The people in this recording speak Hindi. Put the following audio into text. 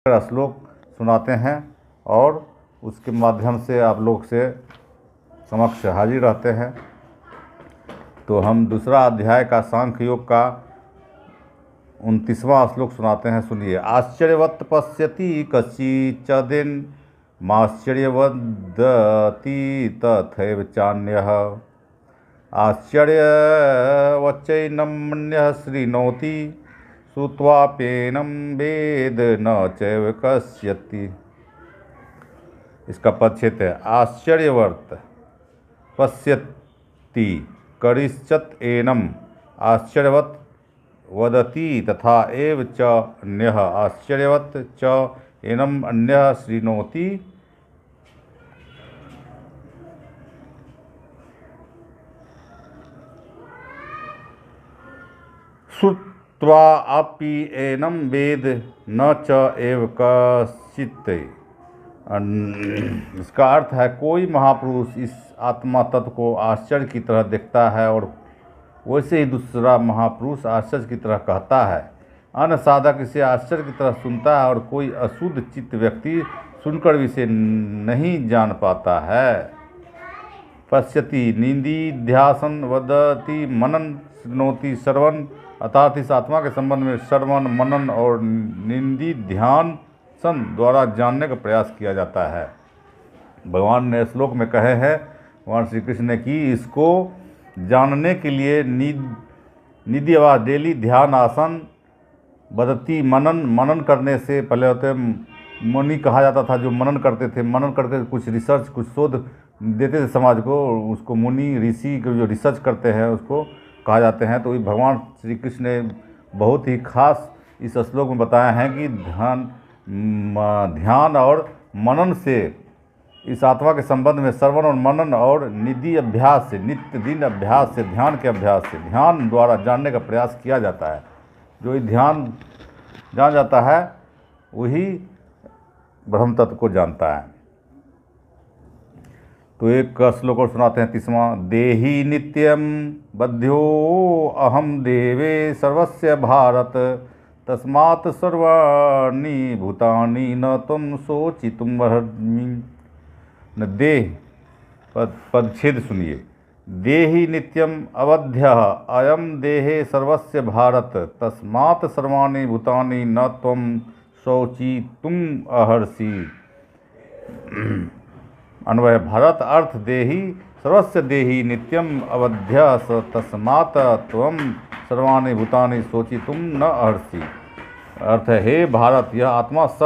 श्लोक सुनाते हैं और उसके माध्यम से आप लोग से समक्ष हाजिर रहते हैं। तो हम दूसरा अध्याय का सांख्य योग का 29वां श्लोक सुनाते हैं, सुनिए। आश्चर्यवत् पश्यति कश्चिच्चिदेन माश्चर्यवदति तथैव चान्यः आश्चर्यवच्चैनं मन्यः शृणोति श्रुत्वाप्येनं वेद न चैव कस्यति। इसका पदच्छेद है आश्चर्यवर्त पश्यति करिष्यत एनम आश्चर्यवत् वदति तथा एव च अन्यः आश्चर्यवत् च एनम अन्यः शृणोति श्रुत्वा अपि एनं वेद न च एव कश्चित्। इसका अर्थ है कोई महापुरुष इस आत्मा तत्व को आश्चर्य की तरह देखता है और वैसे ही दूसरा महापुरुष आश्चर्य की तरह कहता है। अन्य साधक इसे आश्चर्य की तरह सुनता है और कोई अशुद्ध चित्त व्यक्ति सुनकर भी इसे नहीं जान पाता है। पश्यति निदिध्यासन वदति मनन शृणोति श्रवण, अर्थात इस आत्मा के संबंध में श्रवण मनन और निदिध्यासन द्वारा जानने का प्रयास किया जाता है। भगवान ने श्लोक में कहे हैं, भगवान श्री कृष्ण ने, कि इसको जानने के लिए निधि व डेली ध्यान आसन बदती मनन करने से पहले होते मुनि कहा जाता था, जो मनन करते थे, मनन करके कुछ रिसर्च कुछ शोध देते थे समाज को, उसको मुनि ऋषि जो रिसर्च करते हैं उसको कहा जाते हैं। तो भगवान श्री कृष्ण ने बहुत ही खास इस श्लोक में बताया है कि ध्यान और मनन से इस आत्मा के संबंध में श्रवण और मनन और निधि अभ्यास से, नित्य दिन अभ्यास से, ध्यान के अभ्यास से, ध्यान द्वारा जानने का प्रयास किया जाता है। जो ये ध्यान जान जाता है वही ब्रह्म तत्व को जानता है। तो एक श्लोक और सुनाते हैं 30वां। देहि नित्यम बध्यो अहम देवे सर्वस्य भारत तस्मात् सर्वाणि भूतानि न तुम शोचितुम अर्हसि। न देह पदच्छेद सुनिए। देहि नित्यम अवध्यः अयम देहे सर्वस्य भारत तस्मात् सर्वाणि भूतानि न त्वं शोचितुम अर्हसि। अन्वय भारत अर्थ देहि सर्वस्य देहि नित्यम अवध्यः तस्मात् त्वं सर्वाणि भूतानि शोचितुम न अर्हसि। अर्थ है, हे भारत, यह आत्मा सब